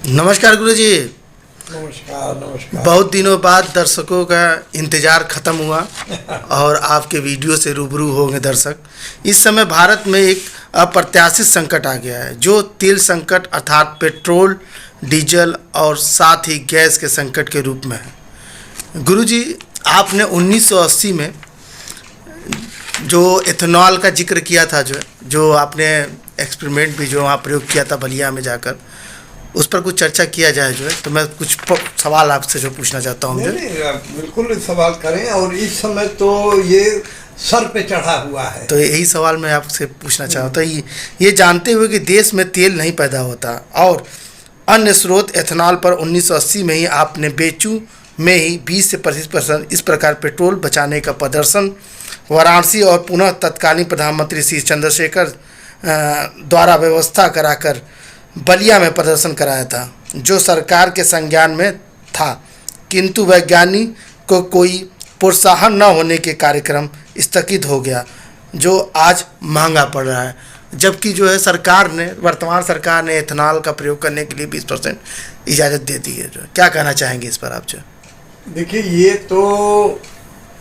नमस्कार गुरुजी। नमस्कार नमस्कार। बहुत दिनों बाद दर्शकों का इंतज़ार ख़त्म हुआ और आपके वीडियो से रूबरू होंगे दर्शक। इस समय भारत में एक अप्रत्याशित संकट आ गया है, जो तेल संकट अर्थात पेट्रोल, डीजल और साथ ही गैस के संकट के रूप में है। गुरुजी, आपने 1980 में जो एथेनॉल का जिक्र किया था, जो आपने एक्सपेरिमेंट भी जो वहाँ प्रयोग किया था बलिया में जाकर, उस पर कुछ चर्चा किया जाए तो मैं कुछ सवाल आपसे जो पूछना चाहता हूँ। नहीं, बिल्कुल सवाल करें। और इस समय तो ये सर पे चढ़ा हुआ है। तो यही सवाल मैं आपसे पूछना चाहता हूँ। ये जानते हुए कि देश में तेल नहीं पैदा होता और अन्य स्रोत एथेनॉल पर 1980 में ही आपने बेचू में ही 20 से 25% इस प्रकार पेट्रोल बचाने का प्रदर्शन वाराणसी और पुनः तत्कालीन प्रधानमंत्री श्री चंद्रशेखर द्वारा व्यवस्था कराकर बलिया में प्रदर्शन कराया था, जो सरकार के संज्ञान में था, किंतु वैज्ञानिक को कोई प्रोत्साहन न होने के कार्यक्रम स्थगित हो गया, जो आज महंगा पड़ रहा है। जबकि जो है सरकार ने, वर्तमान सरकार ने एथेनॉल का प्रयोग करने के लिए 20% इजाज़त दे दी है। जो क्या कहना चाहेंगे इस पर आप? जो देखिए, ये तो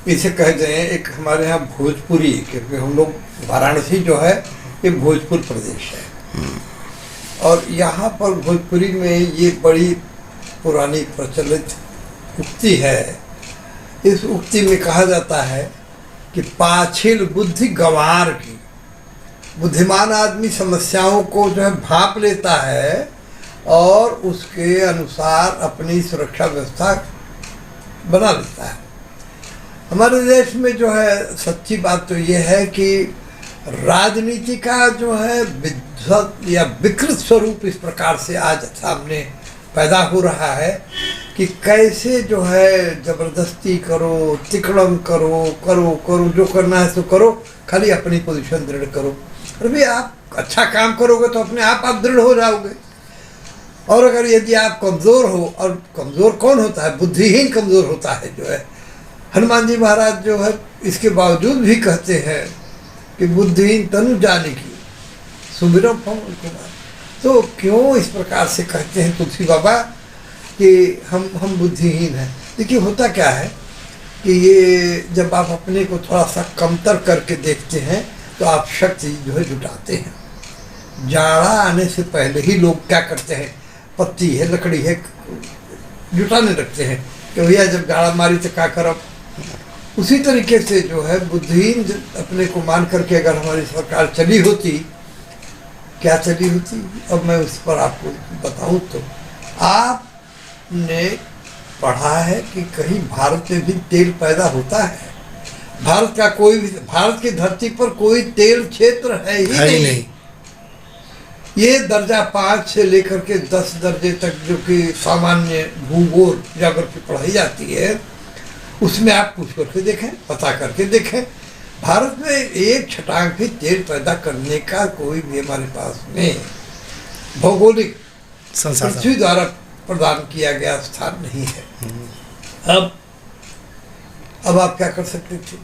इसे कह दें एक हमारे यहाँ भोजपुरी, क्योंकि हम लोग वाराणसी जो है ये भोजपुर प्रदेश है और यहाँ पर भोजपुरी में ये बड़ी पुरानी प्रचलित उक्ति है। इस उक्ति में कहा जाता है कि पाछिल बुद्धि गंवार की। बुद्धिमान आदमी समस्याओं को जो है भांप लेता है और उसके अनुसार अपनी सुरक्षा व्यवस्था बना लेता है। हमारे देश में जो है सच्ची बात तो ये है कि राजनीति का जो है विध्वंस या विकृत स्वरूप इस प्रकार से आज सामने पैदा हो रहा है कि कैसे जो है जबरदस्ती करो, तिकड़म करो, जो करना है तो करो, खाली अपनी पोजीशन दृढ़ करो। और भी आप अच्छा काम करोगे तो अपने आप दृढ़ हो जाओगे। और अगर यदि आप कमज़ोर हो, और कमज़ोर कौन होता है? बुद्धिहीन कमज़ोर होता है। जो है हनुमान जी महाराज जो है इसके बावजूद भी कहते हैं कि बुद्धिहीन तनु जानिकी सुमिरौ पवन कुमार। तो क्यों इस प्रकार से कहते हैं तुलसी बाबा कि हम बुद्धिहीन हैं? देखिए, होता क्या है कि ये जब आप अपने को थोड़ा सा कमतर करके देखते हैं तो आप शक्ति जो है जुटाते हैं। जाड़ा आने से पहले ही लोग क्या करते हैं? पत्ती है, लकड़ी है, जुटाने लगते हैं कि भैया जब जाड़ा मारी तो क्या करब। उसी तरीके से जो है बुद्धिहीन अपने को मान करके अगर हमारी सरकार चली होती, क्या चली होती, अब मैं उस पर आपको बताऊं तो आपने पढ़ा है कि कहीं भारत में भी तेल पैदा होता है? भारत का कोई भी, भारत की धरती पर कोई तेल क्षेत्र है ही नहीं। ये दर्जा 5 से लेकर के 10 दर्जे तक जो कि सामान्य भूगोल ज्योग्राफी पढ़ाई जाती है, उसमें आप पूछ करके देखें, पता करके देखें। भारत में एक छटाक भी तेल पैदा करने का कोई भी हमारे पास में भौगोलिक पृथ्वी द्वारा प्रदान किया गया स्थान नहीं है। अब आप क्या कर सकते थे?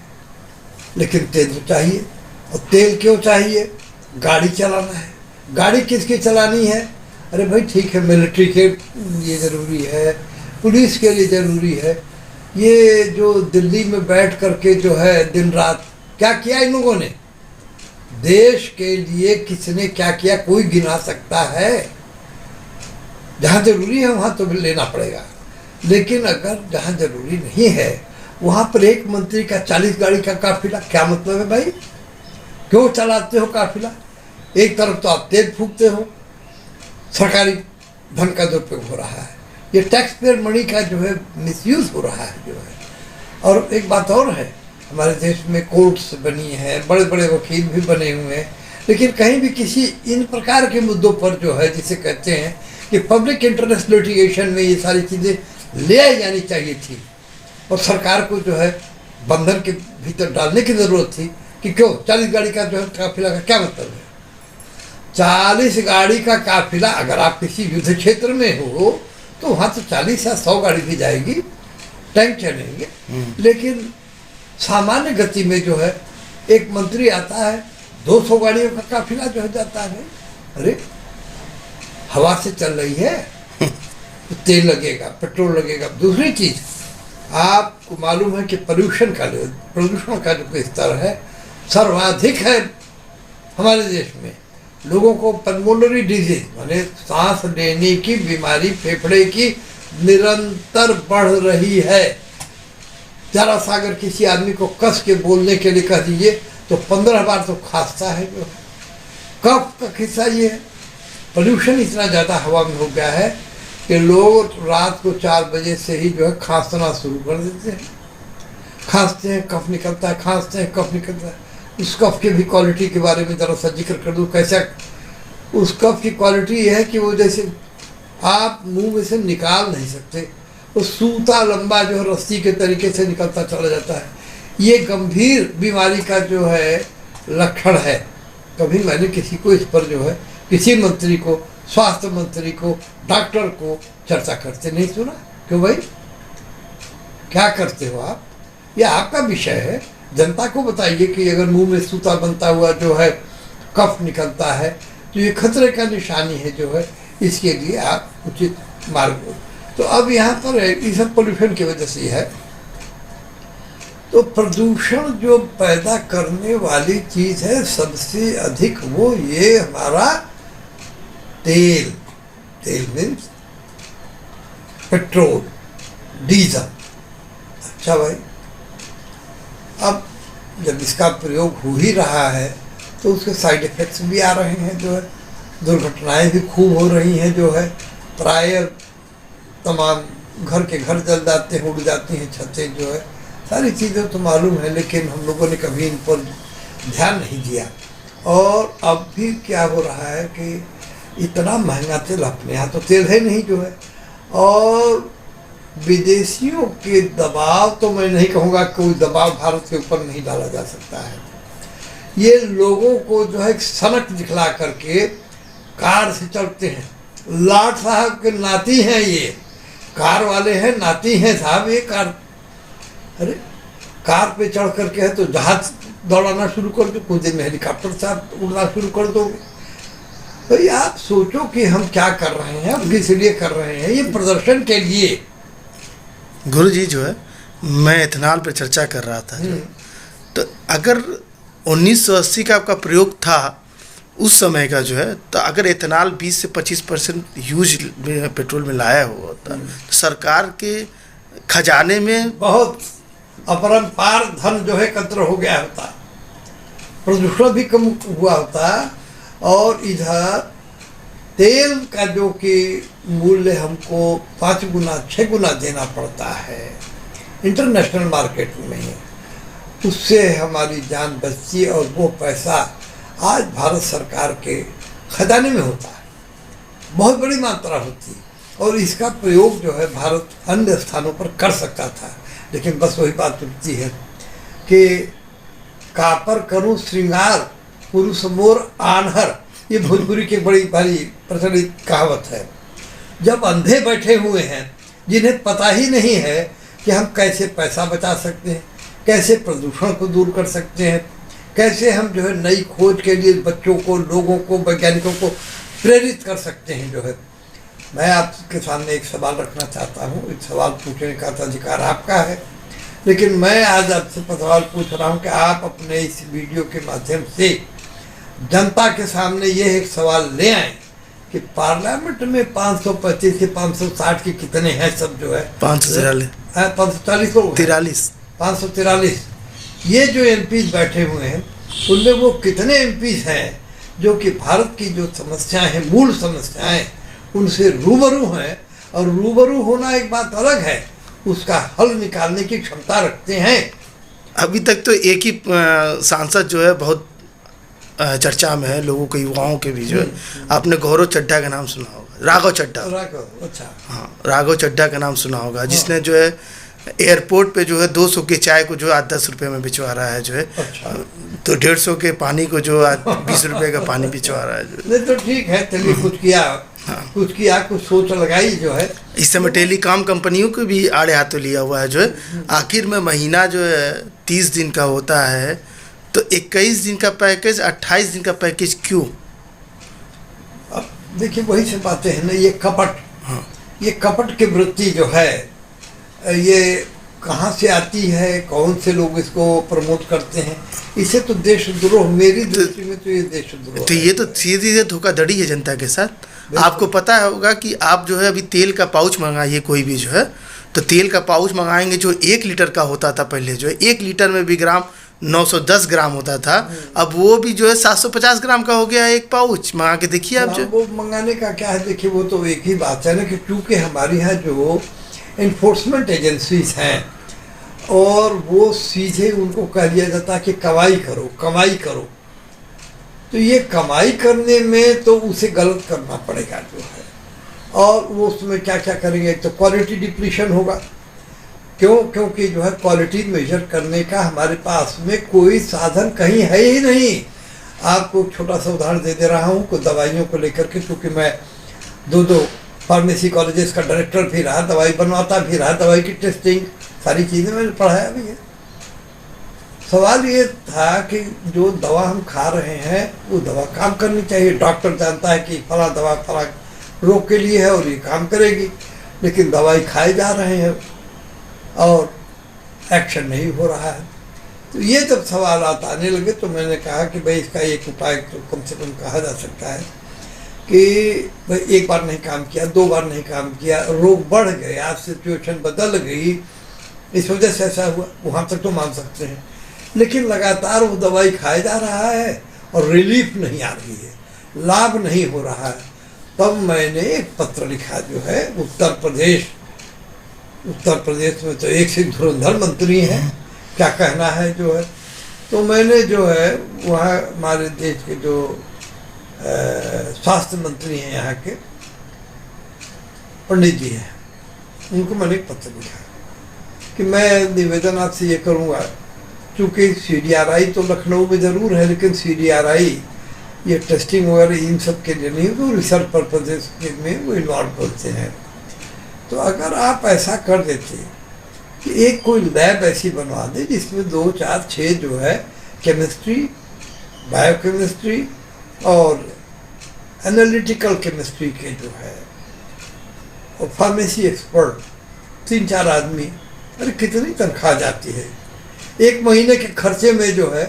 लेकिन तेल तो चाहिए। और तेल क्यों चाहिए? गाड़ी चलाना है। गाड़ी किसकी चलानी है? अरे भाई ठीक है, मिलिट्री के लिए ज़रूरी है, पुलिस के लिए ज़रूरी है। ये जो दिल्ली में बैठ करके जो है दिन रात क्या किया इन लोगों ने? देश के लिए किसने क्या किया कोई गिना सकता है? जहाँ जरूरी है वहाँ तो लेना पड़ेगा, लेकिन अगर जहाँ जरूरी नहीं है वहाँ पर एक मंत्री का 40 गाड़ी का काफिला, क्या मतलब है भाई? क्यों चलाते हो काफिला? एक तरफ तो आप तेल फूकते हो, सरकारी धन का दुरुपयोग हो रहा है, ये टैक्स पेयर मनी का जो है मिसयूज हो रहा है जो है। और एक बात और है, हमारे देश में कोर्ट्स बनी है, बड़े बड़े वकील भी बने हुए हैं, लेकिन कहीं भी किसी इन प्रकार के मुद्दों पर जो है, जिसे कहते हैं कि पब्लिक इंटरेस्ट लिटिगेशन में, ये सारी चीज़ें ले आई जानी चाहिए थी और सरकार को जो है बंधन के भीतर डालने की ज़रूरत थी कि क्यों 40 गाड़ी का जो है काफिला का क्या मतलब है? 40 गाड़ी का काफिला, अगर आप किसी युद्ध क्षेत्र में हो तो वहाँ तो 40 या 100 गाड़ी भी जाएगी, टैंक चलेंगे। लेकिन सामान्य गति में जो है एक मंत्री आता है, 200 गाड़ियों का काफिला जो है जाता है। अरे हवा से चल रही है, तो तेल लगेगा, पेट्रोल लगेगा। दूसरी चीज़, आपको मालूम है कि प्रदूषण का जो स्तर है सर्वाधिक है हमारे देश में। लोगों को पल्मोनरी डिजीज माने सांस लेने की बीमारी, फेफड़े की निरंतर बढ़ रही है। जरा सा अगर किसी आदमी को कस के बोलने के लिए कह दीजिए तो 15 बार तो खांसता है। जो कफ का किस्सा ये है। पोल्यूशन इतना ज़्यादा हवा में हो गया है कि लोग रात को 4 बजे से ही जो है खांसना शुरू कर देते हैं। खांसते हैं, कफ निकलता है, खांसते हैं, कफ निकलता है। उस कफ की भी क्वालिटी के बारे में ज़रा सा जिक्र कर दूँ। कैसा उस कफ की क्वालिटी ये है कि वो जैसे आप मुंह में से निकाल नहीं सकते, वो सूता लंबा जो है रस्सी के तरीके से निकलता चला जाता है। ये गंभीर बीमारी का जो है लक्षण है। कभी मैंने किसी को इस पर जो है किसी मंत्री को, स्वास्थ्य मंत्री को, डॉक्टर को चर्चा करते नहीं सुना। क्यों भाई, क्या करते हो आप? ये आपका विषय है। जनता को बताइए कि अगर मुंह में सूता बनता हुआ जो है कफ निकलता है तो ये खतरे का निशानी है जो है, इसके लिए आप उचित मार्ग। तो अब यहाँ पर ये सब पोल्यूशन की वजह से है। तो प्रदूषण जो पैदा करने वाली चीज़ है सबसे अधिक, वो ये हमारा तेल मीन्स पेट्रोल, डीजल। अच्छा भाई, अब जब इसका प्रयोग हो ही रहा है तो उसके साइड इफ़ेक्ट्स भी आ रहे हैं जो है, दुर्घटनाएं भी खूब हो रही हैं जो है। प्राय तमाम घर के घर जल जाते हैं, उड़ जाती हैं छतें जो है। सारी चीज़ें तो मालूम है, लेकिन हम लोगों ने कभी इन पर ध्यान नहीं दिया। और अब भी क्या हो रहा है कि इतना महंगा तेल, अपने यहाँ तो तेल है नहीं जो है, और विदेशियों के दबाव, तो मैं नहीं कहूँगा कोई दबाव भारत के ऊपर नहीं डाला जा सकता है। ये लोगों को जो है सनक दिखला करके कार से चलते हैं। लाट साहब के नाती हैं ये, कार वाले हैं, नाती हैं साहब ये कार। अरे कार पे चढ़ करके है तो जहाज दौड़ाना शुरू कर दो, कुछ दिन में हेलीकॉप्टर से उड़ना शुरू कर दोगे। तो ये आप सोचो कि हम क्या कर रहे हैं, अब किस लिए कर रहे हैं, ये प्रदर्शन के लिए। गुरुजी जो है, मैं इथेनॉल पर चर्चा कर रहा था तो अगर 1980 का आपका प्रयोग था उस समय का जो है, तो अगर इथेनॉल 20 से 25% यूज पेट्रोल में लाया हुआ होता तो सरकार के खजाने में बहुत अपरंपार धन जो है एकत्र हो गया होता, प्रदूषण भी कम हुआ होता, और इधर तेल का जो कि मूल्य हमको 5 गुना 6 गुना देना पड़ता है इंटरनेशनल मार्केट में, उससे हमारी जान बचती और वो पैसा आज भारत सरकार के खजाने में होता है, बहुत बड़ी मात्रा होती। और इसका प्रयोग जो है भारत अन्य स्थानों पर कर सकता था, लेकिन बस वही बात उठती है कि कापर करूँ श्रृंगार पुरुष मोर आन्हर, ये भोजपुरी की बड़ी भारी प्रचलित कहावत है। जब अंधे बैठे हुए हैं जिन्हें पता ही नहीं है कि हम कैसे पैसा बचा सकते हैं, कैसे प्रदूषण को दूर कर सकते हैं, कैसे हम जो है नई खोज के लिए बच्चों को, लोगों को, वैज्ञानिकों को प्रेरित कर सकते हैं जो है। मैं आपके सामने एक सवाल रखना चाहता हूँ। एक सवाल पूछने का तो अधिकार आपका है, लेकिन मैं आज आपसे सवाल पूछ रहा हूँ कि आप अपने इस वीडियो के माध्यम से जनता के सामने ये एक सवाल ले आए कि पार्लियामेंट में 525 से 560 के कितने हैं सब जो है, 540 लोग, 543 ये जो एमपीज बैठे हुए हैं, उनमें वो कितने एमपीज हैं जो कि भारत की जो समस्याएं हैं, मूल समस्याएं, उनसे रूबरू हैं। और रूबरू होना एक बात अलग है, उसका हल निकालने की क्षमता रखते हैं। अभी तक तो एक ही सांसद जो है बहुत चर्चा में है लोगों के, युवाओं के भी जो है, आपने गौरव चड्ढा का नाम सुना होगा, राघव चड्ढा। अच्छा, हाँ, राघव चड्ढा का नाम सुना होगा, जिसने जो है एयरपोर्ट पे जो है 200 के चाय को जो 8-10 रुपये में बिचवा रहा है जो है। अच्छा। तो 150 के पानी को जो 20 रुपये का पानी बिचवा रहा है जो। नहीं तो ठीक है, चलिए कुछ किया, कुछ किया, कुछ सोच लगाई जो है। इस समय टेलीकॉम कंपनियों को भी आड़े हाथों लिया हुआ है जो है। आखिर में महीना जो है 30 दिन का होता है, तो 21 दिन का पैकेज, 28 दिन का पैकेज क्यों? अब देखिए वही से बातें हैं ना, ये कपट। हाँ, ये कपट की वृत्ति जो है ये कहाँ से आती है, कौन से लोग इसको प्रमोट करते हैं, इसे तो देशद्रोह, मेरी दृष्टि में तो ये देशद्रोह तो ये तो सीधे सीधे धोखाधड़ी है जनता के साथ। आपको पता होगा कि आप जो है अभी तेल का पाउच मंगाइए कोई भी जो है, तो तेल का पाउच मंगाएंगे जो 1 लीटर का होता था पहले, जो है 1 लीटर में भी ग्राम 910 ग्राम होता था, अब वो भी जो है 750 ग्राम का हो गया है एक पाउच। मंगा के देखिए आप। जो वो मंगाने का क्या है, देखिए वो तो एक ही बात है ना कि क्योंकि हमारे यहाँ जो इन्फोर्समेंट एजेंसीज हैं और वो सीधे उनको कह दिया जाता है कि कमाई करो कमाई करो, तो ये कमाई करने में तो उसे गलत करना पड़ेगा जो है, और वो उसमें क्या क्या करेंगे, तो क्वालिटी डिप्लीशन होगा। क्योंकि जो है क्वालिटी मेजर करने का हमारे पास में कोई साधन कहीं है ही नहीं। आपको छोटा सा उदाहरण दे रहा हूँ को दवाइयों को लेकर के, क्योंकि मैं दो फार्मेसी कॉलेजेस का डायरेक्टर भी रहा, दवाई बनवाता भी रहा, दवाई की टेस्टिंग सारी चीज़ें मैंने पढ़ाया भी है। सवाल ये था कि जो दवा हम खा रहे हैं वो दवा काम करनी चाहिए। डॉक्टर जानता है कि फला दवा फला रोग के लिए है और ये काम करेगी, लेकिन दवाई खाए जा रहे हैं और एक्शन नहीं हो रहा है। तो ये जब सवाल आने लगे तो मैंने कहा कि भाई इसका एक उपाय तो कम से कम कहा जा सकता है कि भाई एक बार नहीं काम किया, 2 बार नहीं काम किया, रोग बढ़ गया, सिचुएशन बदल गई, इस वजह से ऐसा हुआ, वहाँ तक तो मान सकते हैं। लेकिन लगातार वो दवाई खाया जा रहा है और रिलीफ नहीं आ रही है, लाभ नहीं हो रहा है। तब मैंने एक पत्र लिखा जो है उत्तर प्रदेश में तो एक से धुरंधर मंत्री हैं, क्या कहना है जो है। तो मैंने जो है वहाँ हमारे देश के जो स्वास्थ्य मंत्री हैं यहाँ के पंडित जी हैं, उनको मैंने एक पत्र लिखा कि मैं निवेदन आपसे ये करूँगा, क्योंकि CDRI तो लखनऊ में ज़रूर है, लेकिन CDRI ये टेस्टिंग वगैरह इन सब के लिए नहीं, वो रिसर्च पर्पजेस के में वो इन्वॉल्व होते हैं। तो अगर आप ऐसा कर देते कि एक कोई लैब ऐसी बनवा दे जिसमें 2, 4, 6 जो है केमिस्ट्री, बायोकेमिस्ट्री और एनालिटिकल केमिस्ट्री के जो है और फार्मेसी एक्सपर्ट 3-4 आदमी, अरे कितनी तनख्वाह जाती है, 1 महीने के खर्चे में जो है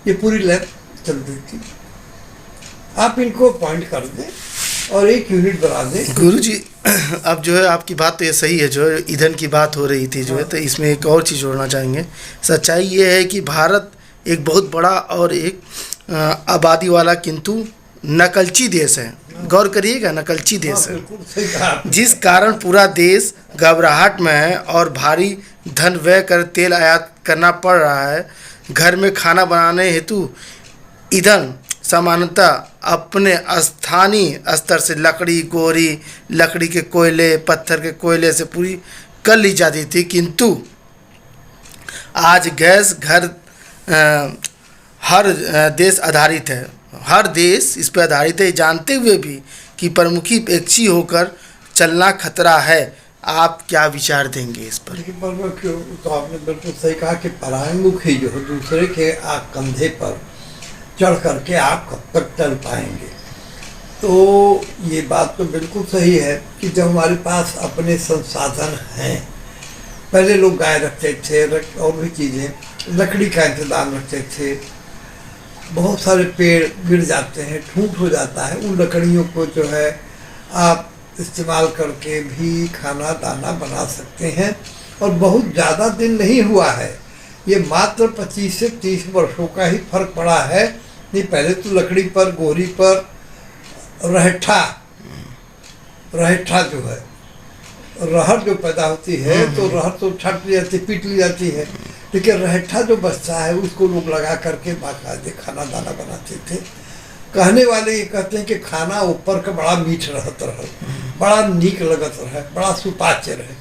ये पूरी लैब चल देती। आप इनको अपॉइंट कर दें और एक यूनिट बना दें। गुरुजी, अब जो है आपकी बात तो ये सही है, जो है ईंधन की बात हो रही थी जो है, तो इसमें एक और चीज़ जोड़ना चाहेंगे। सच्चाई ये है कि भारत एक बहुत बड़ा और एक आबादी वाला किंतु नकलची देश है। गौर करिएगा, नकलची देश है, जिस कारण पूरा देश घबराहट में है और भारी धन व्यय कर तेल आयात करना पड़ रहा है। घर में खाना बनाने हेतु ईंधन सामान्यतः अपने स्थानीय स्तर से लकड़ी, गोरी, लकड़ी के कोयले, पत्थर के कोयले से पूरी कर ली जाती थी, किंतु आज गैस घर हर देश आधारित है, हर देश इस पर आधारित है, जानते हुए भी कि प्रमुखीपेक्षी होकर चलना खतरा है। आप क्या विचार देंगे इस पर? देखिए, तो आपने बिल्कुल सही कहा कि परायमुखी जो है दूसरे के कंधे पर चढ़ करके आप कब तक चल पाएंगे। तो ये बात तो बिल्कुल सही है कि जब हमारे पास अपने संसाधन हैं, पहले लोग गाय रखते थे और भी चीज़ें, लकड़ी का इंतजाम रखते थे, बहुत सारे पेड़ गिर जाते हैं, ठूंठ हो जाता है, उन लकड़ियों को जो है आप इस्तेमाल करके भी खाना दाना बना सकते हैं। और बहुत ज़्यादा दिन नहीं हुआ है, ये मात्र 25 से 30 वर्षों का ही फर्क पड़ा है। नहीं, पहले तो लकड़ी पर, गोरी पर रहेठा जो है, रहर जो पैदा होती है तो रहर तो छाट ली जाती, पीट ली जाती है, लेकिन रहेठा जो बचता है उसको लोग लगा करके बाकायदे खाना दाना बनाते थे। कहने वाले ये कहते हैं कि खाना ऊपर का बड़ा मीठ रहता रहे, बड़ा नीक लगत रहे, बड़ा सुपाच्य रहे।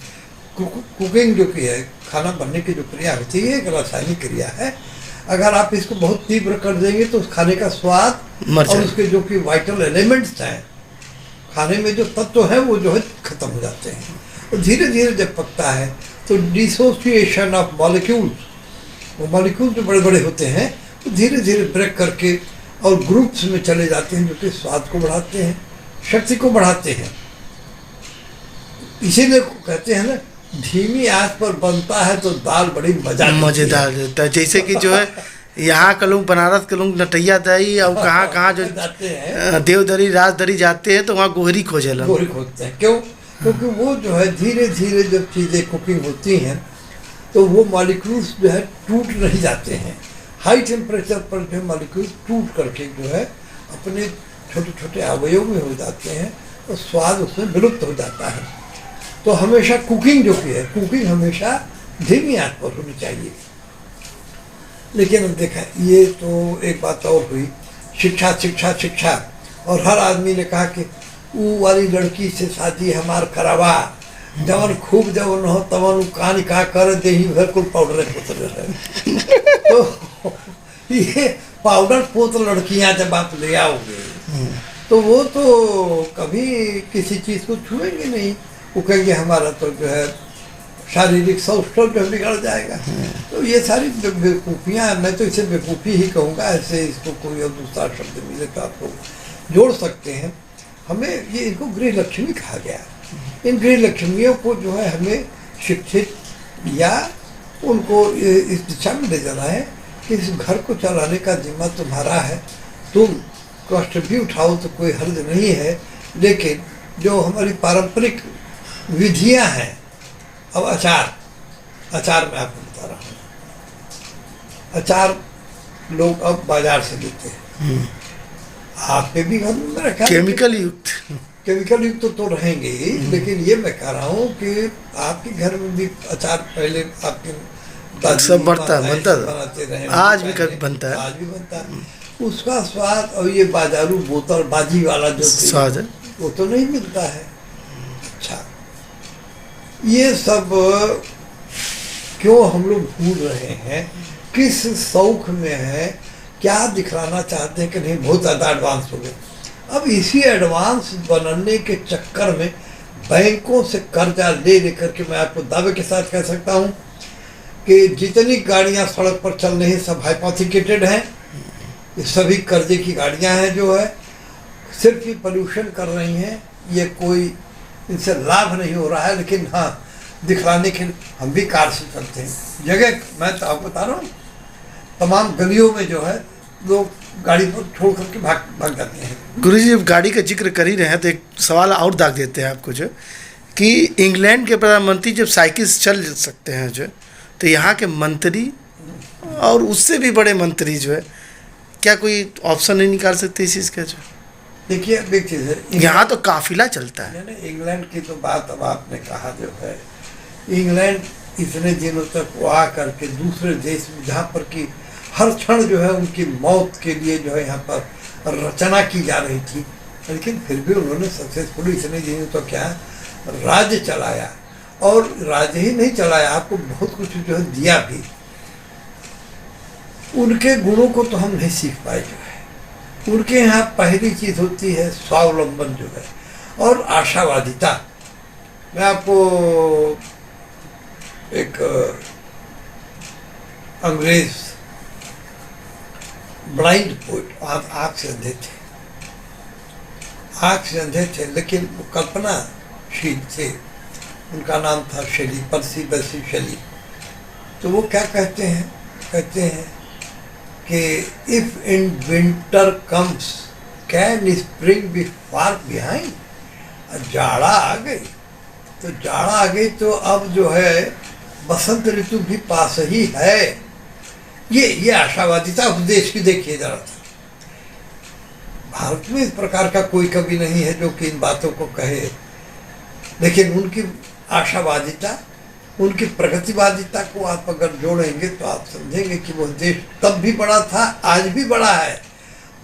कुकिंग जो की है, खाना बनने की जो क्रिया होती है, एक रासायनिक क्रिया है। अगर आप इसको बहुत तीव्र कर देंगे तो उस खाने का स्वाद और उसके जो कि वाइटल एलिमेंट्स हैं, खाने में जो तत्व हैं वो जो है खत्म हो जाते हैं। और धीरे धीरे जब पकता है तो डिसोसिएशन ऑफ मॉलिक्यूल्स, वो मॉलिक्यूल जो बड़े बड़े होते हैं वो धीरे धीरे ब्रेक करके और ग्रुप्स में चले जाते हैं, जो कि स्वाद को बढ़ाते हैं, शक्ति को बढ़ाते हैं। इसीलिए कहते हैं ना, धीमी आंच पर बनता है तो दाल बड़ी मज़ेदार रहता है। जैसे कि जो है यहाँ के लोग, बनारस के लोग नटैया दही और कहाँ कहाँ जो जाते हैं, देवदरी राजदरी जाते हैं तो वहाँ गोहरी खोजेला। गोरी खोदते हैं। क्यों? क्योंकि वो जो है धीरे धीरे जब चीज़ें कुकिंग होती हैं तो वो मॉलिक्यूल्स जो है टूट नहीं जाते हैं। हाई टेम्परेचर पर जो मॉलिक्यूल्स टूट करके जो है अपने छोटे छोटे अवयव में हो जाते हैं और स्वाद उसमें विलुप्त हो जाता है। तो हमेशा कुकिंग जो की है, कुकिंग हमेशा धीमी आंच पर होनी चाहिए। लेकिन अब देखा, ये तो एक बात और हुई, शिक्षा शिक्षा शिक्षा। और हर आदमी ने कहा कि वो वाली लड़की से शादी हमार करावा, जवन खूब जवन हो तवन कान का कर दे ही भर कुल पाउडर पोत रहे। तो ये पाउडर पोत लड़कियां जब आप ले आओगे तो वो तो कभी किसी चीज़ को छुएंगे नहीं। वो कहेंगे हमारा तो जो है शारीरिक सौष्ठव जो बिगड़ जाएगा। तो ये सारी बेवकूफ़ियाँ, मैं तो इसे बेवकूफ़ी ही कहूँगा, ऐसे इसको कोई और दूसरा शब्द मिले तो आप लोग जोड़ सकते हैं। हमें ये इनको गृह लक्ष्मी कहा गया। इन गृह लक्ष्मियों को जो है हमें शिक्षित या उनको इस दिशा में ले जाना है कि इस घर को चलाने का जिम्मा तुम्हारा है, तुम कष्ट भी उठाओ तो कोई हर्ज नहीं है। लेकिन जो हमारी पारंपरिक विधियां हैं, अब अचार मैं आपको बता रहा हूँ। अचार लोग अब बाजार से लेते हैं। आपके भी घर में मेरा ख्याल केमिकल युक्त। केमिकल युक्त तो रहेंगे ही, लेकिन ये मैं कह रहा हूँ कि आपके घर में भी अचार पहले आपके दादी सब बनता है, बनता है। बनाते रहे, आज भी कभी बनता है। आज भी बनता है। उसका स्वाद और ये बाजारू बोतल बाजी वाला जो स्वाद है वो तो नहीं मिलता है। अच्छा, ये सब क्यों हम लोग भूल रहे हैं? किस शौक में है? क्या दिखलाना चाहते हैं कि नहीं बहुत ज़्यादा एडवांस हो गए। अब इसी एडवांस बनने के चक्कर में बैंकों से कर्जा ले लेकर के मैं आपको दावे के साथ कह सकता हूँ कि जितनी गाड़ियाँ सड़क पर चल रही हैं सब हाइपोथिकेटेड हैं। ये सभी कर्जे की गाड़ियाँ हैं जो है सिर्फ ही पोल्यूशन कर रही हैं। ये कोई इनसे लाभ नहीं हो रहा है, लेकिन हाँ दिखलाने के हम भी कार से चलते हैं। जगह मैं तो आपको बता रहा हूँ, तमाम गलियों में जो है लोग गाड़ी पर छोड़ करके भाग जाते हैं। गुरुजी, जब गाड़ी का जिक्र कर ही रहे हैं तो एक सवाल और दाग देते हैं आपको, जो कि इंग्लैंड के प्रधानमंत्री जब साइकिल से चल सकते हैं जो, तो यहाँ के मंत्री और उससे भी बड़े मंत्री जो है क्या कोई ऑप्शन नहीं निकाल सकते इस चीज़ का? जो देखिए अब एक चीज़ है, यहाँ तो काफिला चलता है। इंग्लैंड की तो बात अब आपने कहा जो है, इंग्लैंड इतने दिनों तक वो आ करके दूसरे देश में जहाँ पर कि हर क्षण जो है उनकी मौत के लिए जो है यहाँ पर रचना की जा रही थी, लेकिन फिर भी उन्होंने सक्सेसफुली इतने दिनों तो क्या राज्य चलाया। और राज्य ही नहीं चलाया, आपको बहुत कुछ जो है दिया भी। उनके गुणों को तो हम नहीं सीख पाए जो है। उनके यहाँ पहली चीज़ होती है स्वावलंबन जो है और आशावादिता। मैं आपको एक अंग्रेज ब्लाइंड पोइट, आँख से अंधे थे, आँख से अंधे थे लेकिन वो कल्पनाशील थे। उनका नाम था शेली, पर्सी बेसी शेली। तो वो क्या कहते हैं कि if in winter comes can spring be far behind. जाड़ा आ गई तो अब जो है बसंत ऋतु भी पास ही है। ये आशावादिता उस देश की देखिए जरा था। भारत में इस प्रकार का कोई कवि नहीं है जो कि इन बातों को कहे, लेकिन उनकी आशावादिता, उनकी प्रगतिवादिता को आप अगर जोड़ेंगे तो आप समझेंगे कि वो देश तब भी बड़ा था, आज भी बड़ा है।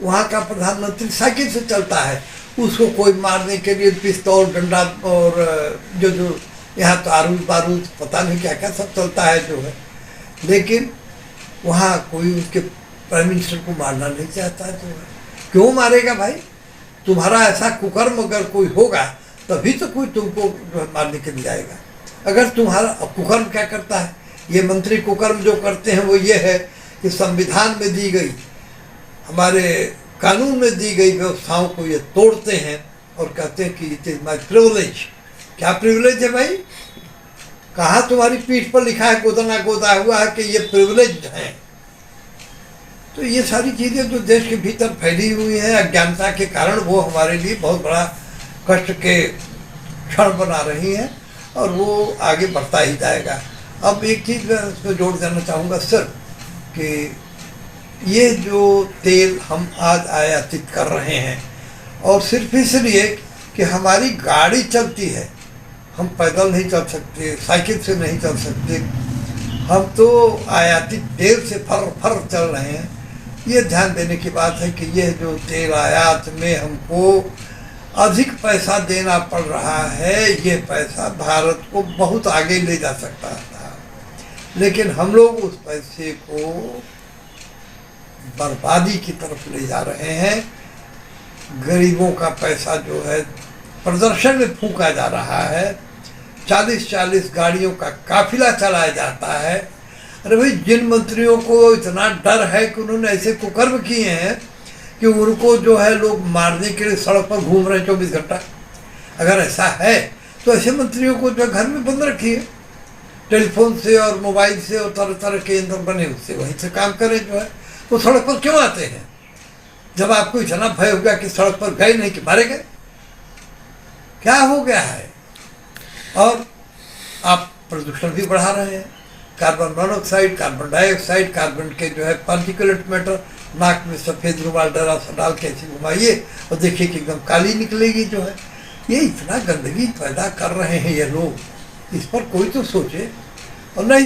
वहाँ का प्रधानमंत्री साइकिल से चलता है, उसको कोई मारने के लिए पिस्तौल, डंडा और जो यहाँ तो बारूद पता नहीं क्या क्या सब चलता है जो है। लेकिन वहाँ कोई उसके प्राइम मिनिस्टर को मारना नहीं चाहता जो है। क्यों मारेगा भाई? तुम्हारा ऐसा कुकर्म अगर कोई होगा तभी तो कोई तुमको जो है मारने के लिए आएगा। अगर तुम्हारा कुकर्म क्या करता है, ये मंत्री कुकर्म जो करते हैं वो ये है कि संविधान में दी गई, हमारे कानून में दी गई व्यवस्थाओं को ये तोड़ते हैं और कहते हैं कि इट इज माई प्रिविलेज क्या प्रिविलेज है भाई? कहाँ तुम्हारी पीठ पर लिखा है, गोदना गोदा हुआ है कि ये प्रिविलेज है? तो ये सारी चीज़ें जो देश के भीतर फैली हुई है अज्ञानता के कारण, वो हमारे लिए बहुत बड़ा कष्ट के क्षण बना रही हैं और वो आगे बढ़ता ही जाएगा। अब एक चीज़ मैं उसमें जोड़ देना चाहूँगा सर, कि ये जो तेल हम आज आयातित कर रहे हैं, और सिर्फ इसलिए कि हमारी गाड़ी चलती है, हम पैदल नहीं चल सकते, साइकिल से नहीं चल सकते, हम तो आयातित तेल से फर फर चल रहे हैं। ये ध्यान देने की बात है कि यह जो तेल आयात में हमको अधिक पैसा देना पड़ रहा है, ये पैसा भारत को बहुत आगे ले जा सकता था, लेकिन हम लोग उस पैसे को बर्बादी की तरफ ले जा रहे हैं। गरीबों का पैसा जो है प्रदर्शन में फूंका जा रहा है, 40-40 गाड़ियों का काफिला चलाया जाता है। अरे भाई, जिन मंत्रियों को इतना डर है कि उन्होंने ऐसे कुकर्म किए हैं कि उनको जो है लोग मारने के लिए सड़क पर घूम रहे हैं 24 घंटा, अगर ऐसा है तो ऐसे मंत्रियों को जो घर में बंद रखिए, टेलीफोन से और मोबाइल से और तरह तरह के यंत्र बने उससे वहीं से काम करें। जो है वो सड़क पर क्यों आते हैं? जब आपको इतना भय हो गया कि सड़क पर गए नहीं कि मारे गए, क्या हो गया है? और आप प्रदूषण भी बढ़ा रहे हैं, carbon monoxide, carbon dioxide, carbon के जो है पार्टिकुलेट मैटर, नाक में सफ़ेद रुमाल डरा सा डाल के ऐसे घुमाइए और देखिए कि एकदम काली निकलेगी। जो है ये इतना गंदगी पैदा कर रहे हैं ये लोग, इस पर कोई तो सोचे। और नहीं